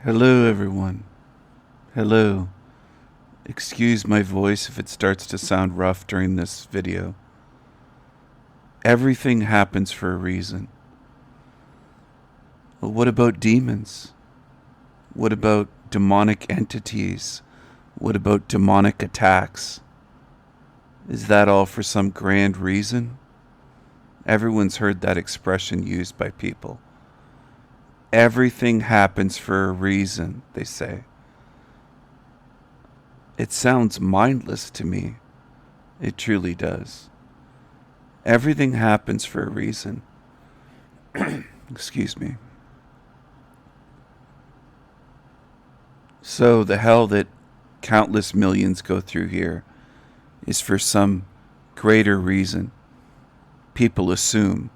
Hello, everyone. Hello. Excuse my voice if it starts to sound rough during this video. Everything happens for a reason. Well, what about demons? What about demonic entities? What about demonic attacks? Is that all for some grand reason? Everyone's heard that expression used by people. Everything happens for a reason, they say. It sounds mindless to me. It truly does. Everything happens for a reason. Excuse me. So the hell that countless millions go through here is for some greater reason. People assume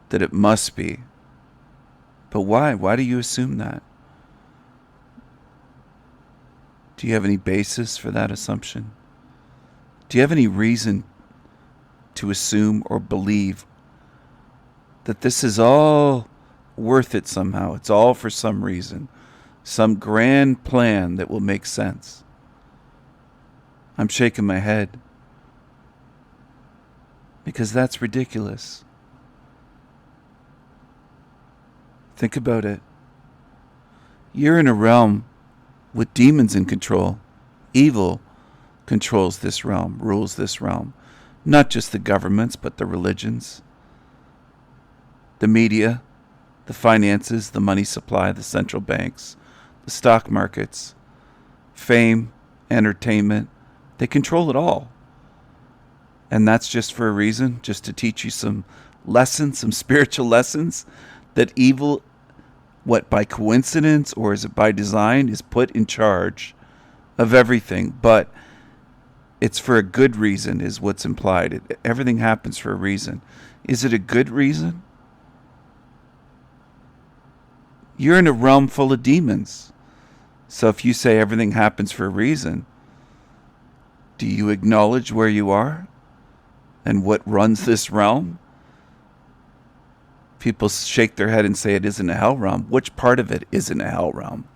that it must be. But why? Why do you assume that? Do you have any basis for that assumption? Do you have any reason to assume or believe that this is all worth it somehow? It's all for some reason, some grand plan that will make sense. I'm shaking my head because that's ridiculous. Think about it. You're in a realm with demons in control. Evil controls this realm, rules this realm. Not just the governments, but the religions, the media, the finances, the money supply, the central banks, the stock markets, fame, entertainment. They control it all. And that's just for a reason, just to teach you some lessons, some spiritual lessons, that evil, what, by coincidence or is it by design, is put in charge of everything. But it's for a good reason is what's implied. Everything happens for a reason. Is it a good reason? You're in a realm full of demons. So if you say everything happens for a reason, do you acknowledge where you are and what runs this realm? People shake their head and say it isn't a hell realm. Which part of it isn't a hell realm?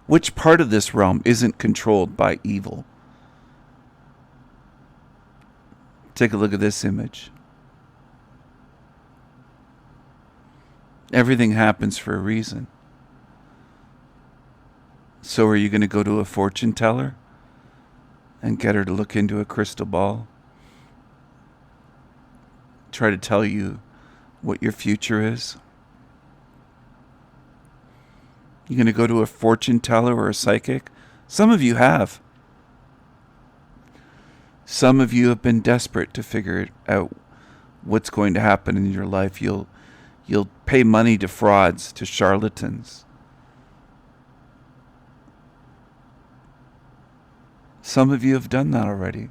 Which part of this realm isn't controlled by evil? Take a look at this image. Everything happens for a reason. So are you going to go to a fortune teller and get her to look into a crystal ball? Try to tell you what your future is? You're going to go to a fortune teller or a psychic? Some of you have. Some of you have been desperate to figure out what's going to happen in your life. You'll pay money to frauds, to charlatans. Some of you have done that already.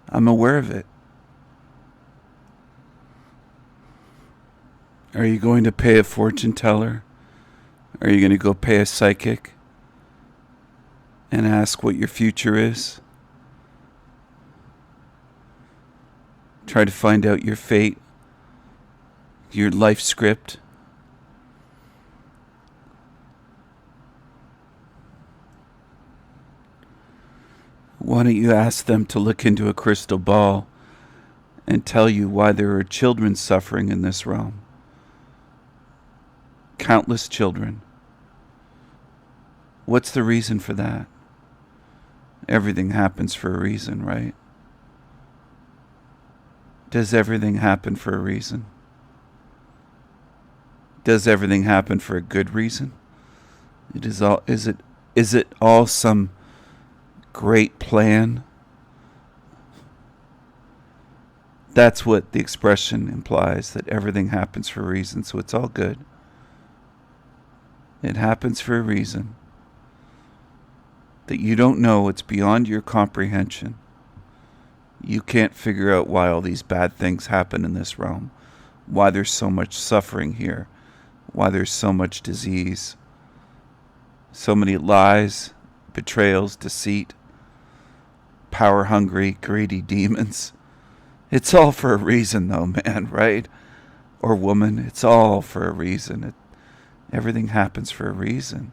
I'm aware of it. Are you going to pay a fortune teller? Are you going to go pay a psychic and ask what your future is? Try to find out your fate, your life script. Why don't you ask them to look into a crystal ball and tell you why there are children suffering in this realm? Countless children. What's the reason for that? Everything happens for a reason, right? Does everything happen for a reason? Does everything happen for a good reason? Is it all some great plan? That's what the expression implies, that everything happens for a reason, so it's all good. It happens for a reason that you don't know. It's beyond your comprehension. You can't figure out why all these bad things happen in this realm, why there's so much suffering here, why there's so much disease, so many lies, betrayals, deceit, power-hungry, greedy demons. It's all for a reason though, man, right? Or woman, it's all for a reason. Everything happens for a reason.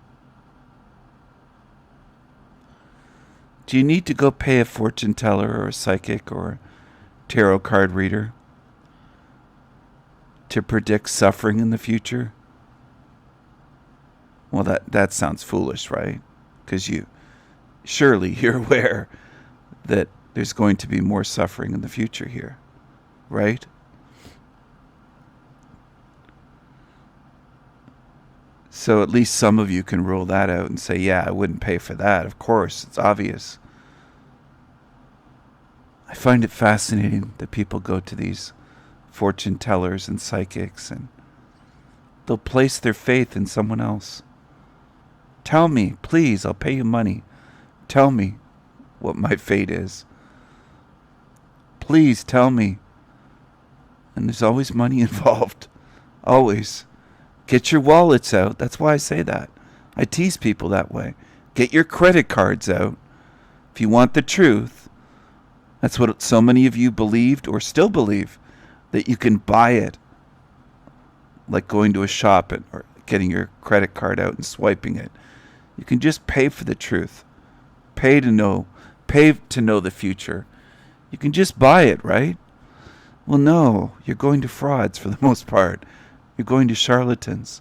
Do you need to go pay a fortune teller or a psychic or a tarot card reader to predict suffering in the future? Well, that sounds foolish, right? Because surely you're aware that there's going to be more suffering in the future here, right? So at least some of you can rule that out and say, yeah, I wouldn't pay for that. Of course, it's obvious. I find it fascinating that people go to these fortune tellers and psychics and they'll place their faith in someone else. Tell me, please, I'll pay you money. Tell me what my fate is. Please tell me. And there's always money involved. Always. Get your wallets out. That's why I say that. I tease people that way. Get your credit cards out. If you want the truth, that's what so many of you believed or still believe, that you can buy it. Like going to a shop or getting your credit card out and swiping it. You can just pay for the truth. Pay to know the future. You can just buy it, right? Well, no, you're going to frauds for the most part. You're going to charlatans.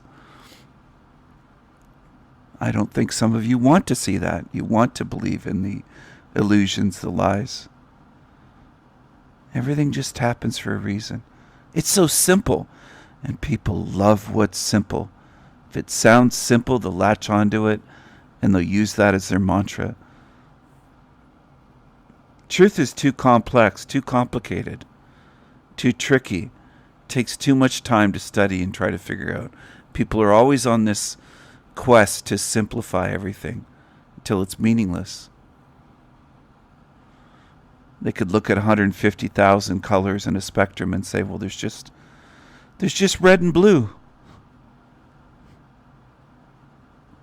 I don't think some of you want to see that. You want to believe in the illusions, the lies. Everything just happens for a reason. It's so simple, and people love what's simple. If it sounds simple, they'll latch onto it, and they'll use that as their mantra. Truth is too complex, too complicated, too tricky. Takes too much time to study and try to figure out. People are always on this quest to simplify everything until it's meaningless. They could look at 150,000 colors in a spectrum and say, well, there's just red and blue.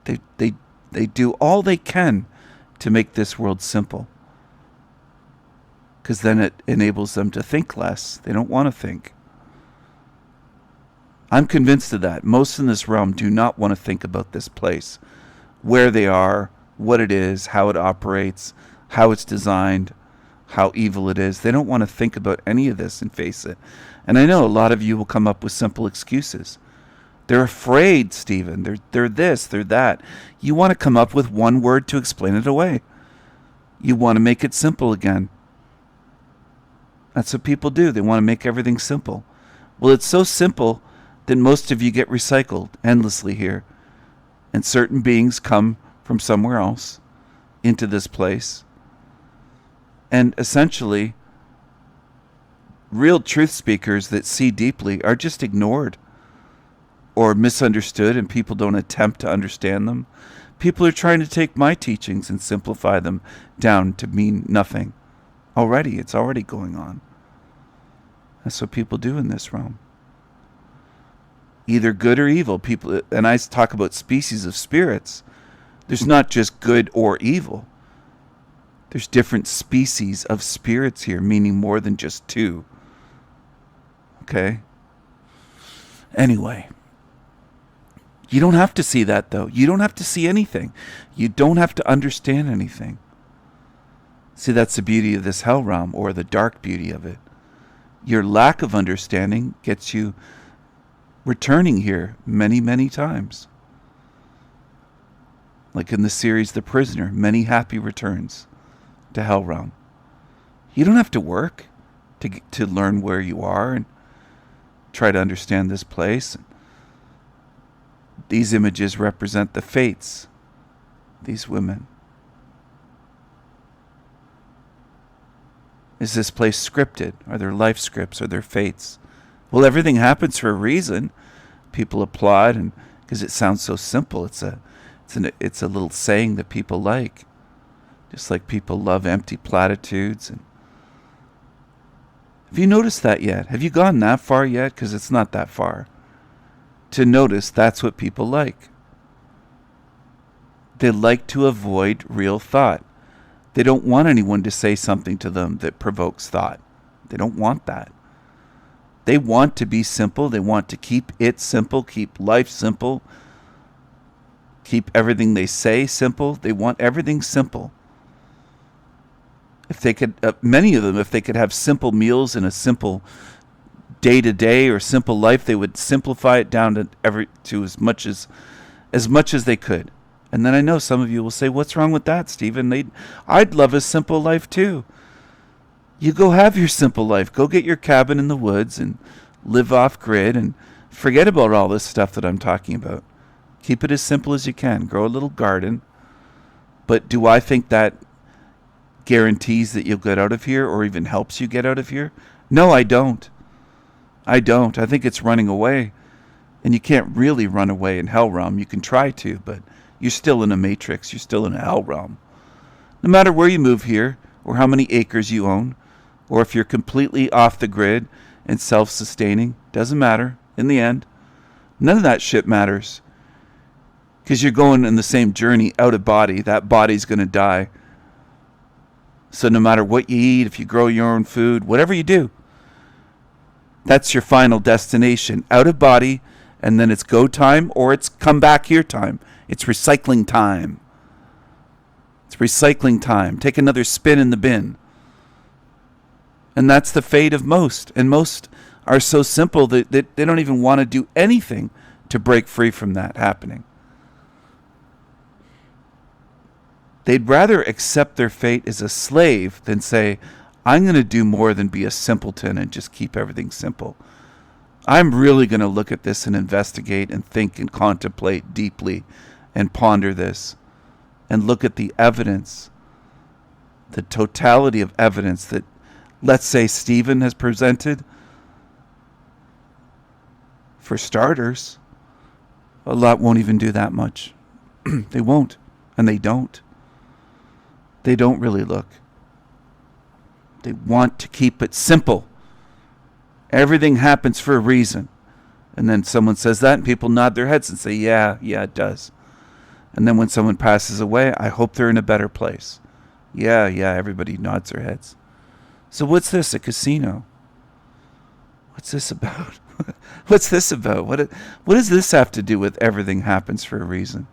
They do all they can to make this world simple. Because then it enables them to think less. They don't want to think. I'm convinced of that. Most in this realm do not want to think about this place, where they are, what it is, how it operates, how it's designed, how evil it is. They don't want to think about any of this and face it. And I know a lot of you will come up with simple excuses. They're afraid, Stephen. They're this, they're that. You want to come up with one word to explain it away. You want to make it simple again. That's what people do. They want to make everything simple. Well, it's so simple that most of you get recycled endlessly here. And certain beings come from somewhere else into this place. And essentially, real truth speakers that see deeply are just ignored or misunderstood, and people don't attempt to understand them. People are trying to take my teachings and simplify them down to mean nothing. It's already going on. That's what people do in this realm. Either good or evil. People, and I talk about species of spirits. There's not just good or evil. There's different species of spirits here, meaning more than just two. Okay? Anyway. You don't have to see that, though. You don't have to see anything. You don't have to understand anything. See, that's the beauty of this hell realm, or the dark beauty of it. Your lack of understanding gets you returning here many, many times. Like in the series The Prisoner, many happy returns to hell realm. You don't have to work to learn where you are and try to understand this place. These images represent the fates, these women. Is this place scripted? Are there life scripts? Are there fates? Well, everything happens for a reason. People applaud, and because it sounds so simple. It's a little saying that people like. Just like people love empty platitudes. And have you noticed that yet? Have you gone that far yet? Because it's not that far. To notice that's what people like. They like to avoid real thought. They don't want anyone to say something to them that provokes thought. They don't want that. They want to be simple. They want to keep it simple, keep life simple, keep everything they say simple. They want everything simple. If they could, many of them, if they could have simple meals and a simple day-to-day or simple life, they would simplify it down to as much as they could. And then I know some of you will say, what's wrong with that, Stephen? I'd love a simple life too. You go have your simple life. Go get your cabin in the woods and live off grid and forget about all this stuff that I'm talking about. Keep it as simple as you can. Grow a little garden. But do I think that guarantees that you'll get out of here or even helps you get out of here? No, I don't. I think it's running away. And you can't really run away in Hell Realm. You can try to, but you're still in a matrix. You're still in a Hell Realm. No matter where you move here or how many acres you own, or if you're completely off the grid and self-sustaining, doesn't matter in the end. None of that shit matters. Because you're going in the same journey out of body. That body's going to die. So no matter what you eat, if you grow your own food, whatever you do, that's your final destination. Out of body, and then it's go time or it's come back here time. It's recycling time. It's recycling time. Take another spin in the bin. And that's the fate of most. And most are so simple that they don't even want to do anything to break free from that happening. They'd rather accept their fate as a slave than say, I'm going to do more than be a simpleton and just keep everything simple. I'm really going to look at this and investigate and think and contemplate deeply and ponder this and look at the evidence, the totality of evidence that, let's say, Stephen has presented. For starters, a lot won't even do that much. They won't, and they don't. They don't really look. They want to keep it simple. Everything happens for a reason. And then someone says that and people nod their heads and say, yeah, it does. And then when someone passes away, I hope they're in a better place. Yeah, everybody nods their heads. So what's this, a casino? What's this about? What's this about? What does this have to do with everything happens for a reason?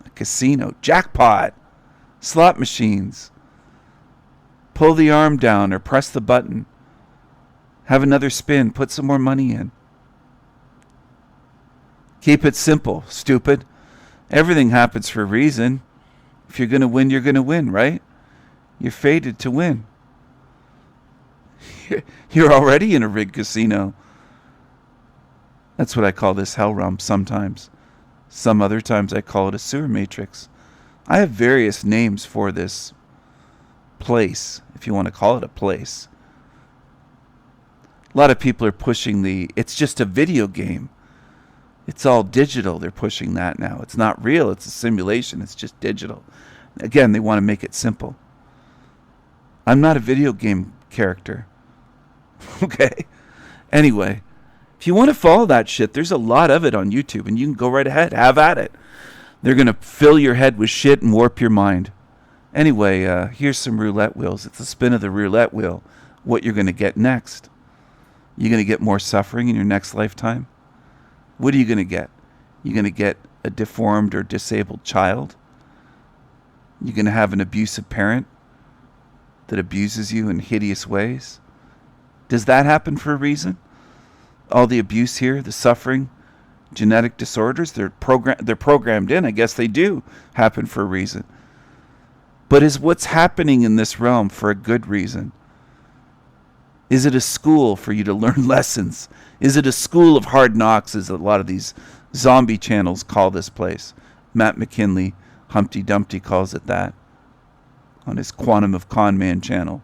A casino, jackpot, slot machines. Pull the arm down or press the button. Have another spin, put some more money in. Keep it simple, stupid. Everything happens for a reason. If you're going to win, you're going to win, right? You're fated to win. You're already in a rigged casino. That's what I call this hell realm sometimes. Some other times I call it a sewer matrix. I have various names for this place, if you want to call it a place. A lot of people are pushing it's just a video game. It's all digital. They're pushing that now. It's not real. It's a simulation. It's just digital. Again, they want to make it simple. I'm not a video game character. Okay? Anyway, if you want to follow that shit, there's a lot of it on YouTube, and you can go right ahead. Have at it. They're going to fill your head with shit and warp your mind. Anyway, here's some roulette wheels. It's the spin of the roulette wheel. What you're going to get next. You're going to get more suffering in your next lifetime. What are you going to get? You're going to get a deformed or disabled child. You're going to have an abusive parent that abuses you in hideous ways. Does that happen for a reason? All the abuse here, the suffering, genetic disorders, they're programmed in. I guess they do happen for a reason. But is what's happening in this realm for a good reason? Is it a school for you to learn lessons? Is it a school of hard knocks, as a lot of these zombie channels call this place? Matt McKinley, Humpty Dumpty, calls it that on his Quantum of Con Man channel.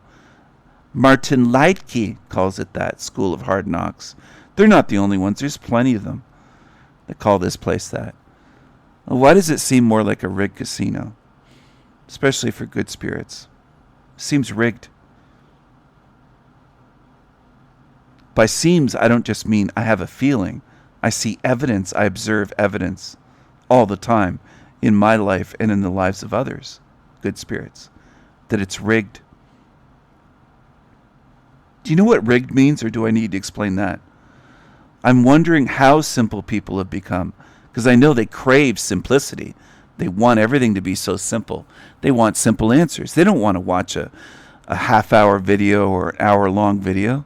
Martin Leitke calls it that, School of Hard Knocks. They're not the only ones. There's plenty of them that call this place that. Well, why does it seem more like a rigged casino? Especially for good spirits. It seems rigged. By seems, I don't just mean I have a feeling. I see evidence. I observe evidence all the time in my life and in the lives of others, good spirits, that it's rigged. Do you know what rigged means, or do I need to explain that? I'm wondering how simple people have become, because I know they crave simplicity. They want everything to be so simple. They want simple answers. They don't want to watch a half-hour video or an hour-long video.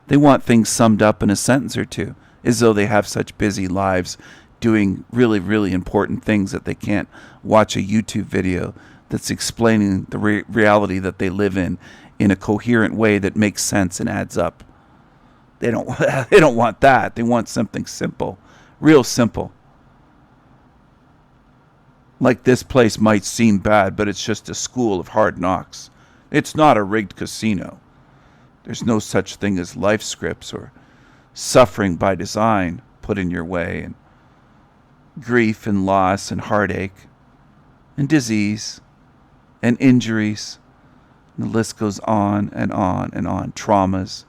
They want things summed up in a sentence or two, as though they have such busy lives doing really, really important things that they can't watch a YouTube video that's explaining the reality that they live in a coherent way that makes sense and adds up. They don't want that. They want something simple, real simple. Like this place might seem bad, but it's just a school of hard knocks. It's not a rigged casino. There's no such thing as life scripts or suffering by design put in your way, and grief and loss and heartache and disease and injuries. And the list goes on and on and on. Traumas.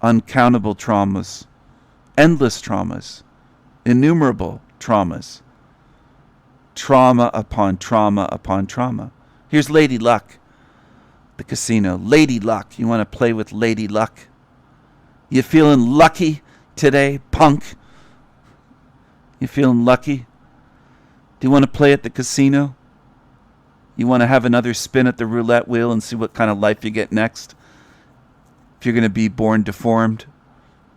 Uncountable traumas. Endless traumas. Innumerable traumas. Trauma upon trauma upon trauma. Here's Lady Luck. The casino. Lady Luck. You want to play with Lady Luck? You feeling lucky today, punk? You feeling lucky? Do you want to play at the casino? You want to have another spin at the roulette wheel and see what kind of life you get next? If you're going to be born deformed,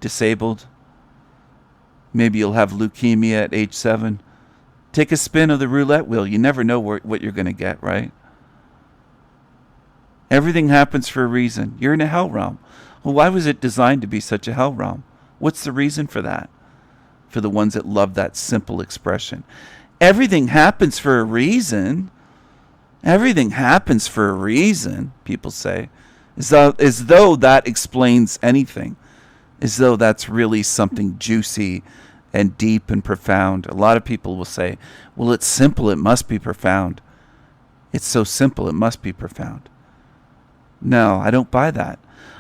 disabled, maybe you'll have leukemia at age 7. Take a spin of the roulette wheel. You never know what you're going to get, right? Everything happens for a reason. You're in a hell realm. Well, why was it designed to be such a hell realm? What's the reason for that? For the ones that love that simple expression. Everything happens for a reason. Everything happens for a reason, people say. As though that explains anything. As though that's really something juicy and deep and profound. A lot of people will say, well, it's simple, it must be profound. It's so simple, it must be profound. No, I don't buy that.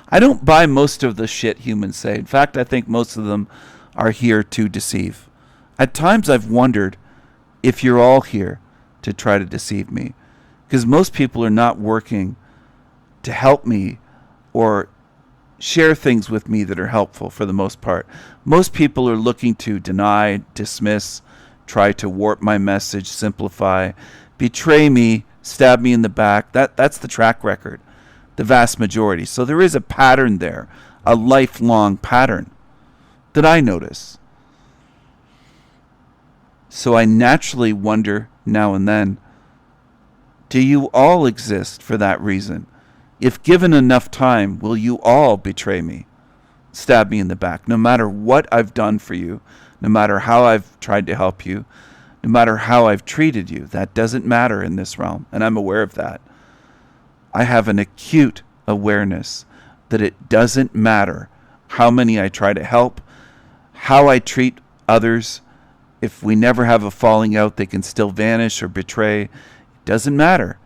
I don't buy most of the shit humans say. In fact, I think most of them are here to deceive. At times I've wondered if you're all here to try to deceive me. Because most people are not working to help me or share things with me that are helpful for the most part. Most people are looking to deny, dismiss, try to warp my message, simplify, betray me, stab me in the back. That's the track record, the vast majority. So there is a pattern there, a lifelong pattern that I notice. So I naturally wonder now and then, do you all exist for that reason? If given enough time, will you all betray me, stab me in the back, no matter what I've done for you, no matter how I've tried to help you, no matter how I've treated you? That doesn't matter in this realm, and I'm aware of that. I have an acute awareness that it doesn't matter how many I try to help, how I treat others. If we never have a falling out, they can still vanish or betray. It doesn't matter.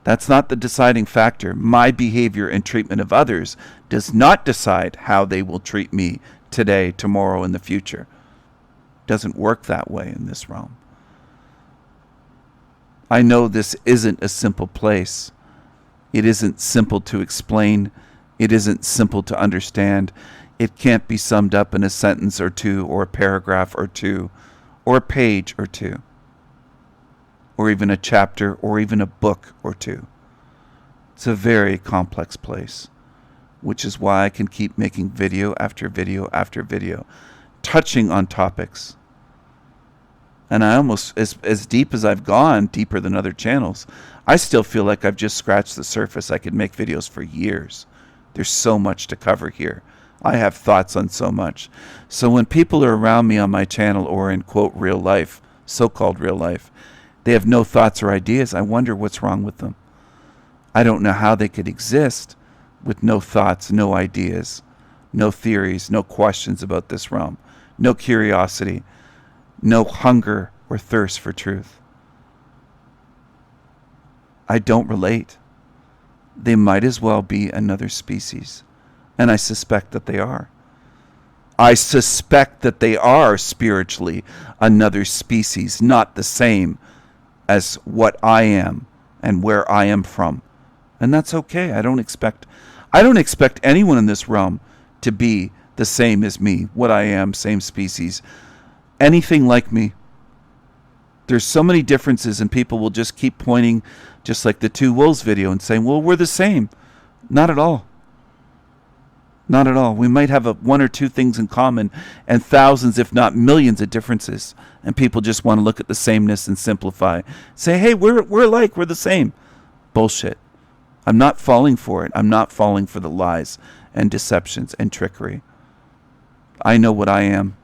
That's not the deciding factor. My behavior and treatment of others does not decide how they will treat me today, tomorrow, in the future. It doesn't work that way in this realm. I know this isn't a simple place. It isn't simple to explain. It isn't simple to understand. It can't be summed up in a sentence or two, or a paragraph or two, or a page or two, or even a chapter, or even a book or two. It's a very complex place, which is why I can keep making video after video after video, touching on topics. And I almost, as deep as I've gone, deeper than other channels, I still feel like I've just scratched the surface. I could make videos for years. There's so much to cover here. I have thoughts on so much. So when people are around me on my channel or in, quote, real life, so-called real life, they have no thoughts or ideas, I wonder what's wrong with them. I don't know how they could exist with no thoughts, no ideas, no theories, no questions about this realm, no curiosity, no hunger or thirst for truth. I don't relate. They might as well be another species, and I suspect that they are. I suspect that they are spiritually another species, not the same as what I am and where I am from. And that's okay. I don't expect anyone in this realm to be the same as me, what I am, same species. anything like me. There's so many differences, and people will just keep pointing, just like the Two Wolves video, and saying, well, we're the same. Not at all. Not at all. We might have one or two things in common and thousands, if not millions, of differences. And people just want to look at the sameness and simplify. Say, hey, we're alike. We're the same. Bullshit. I'm not falling for it. I'm not falling for the lies and deceptions and trickery. I know what I am.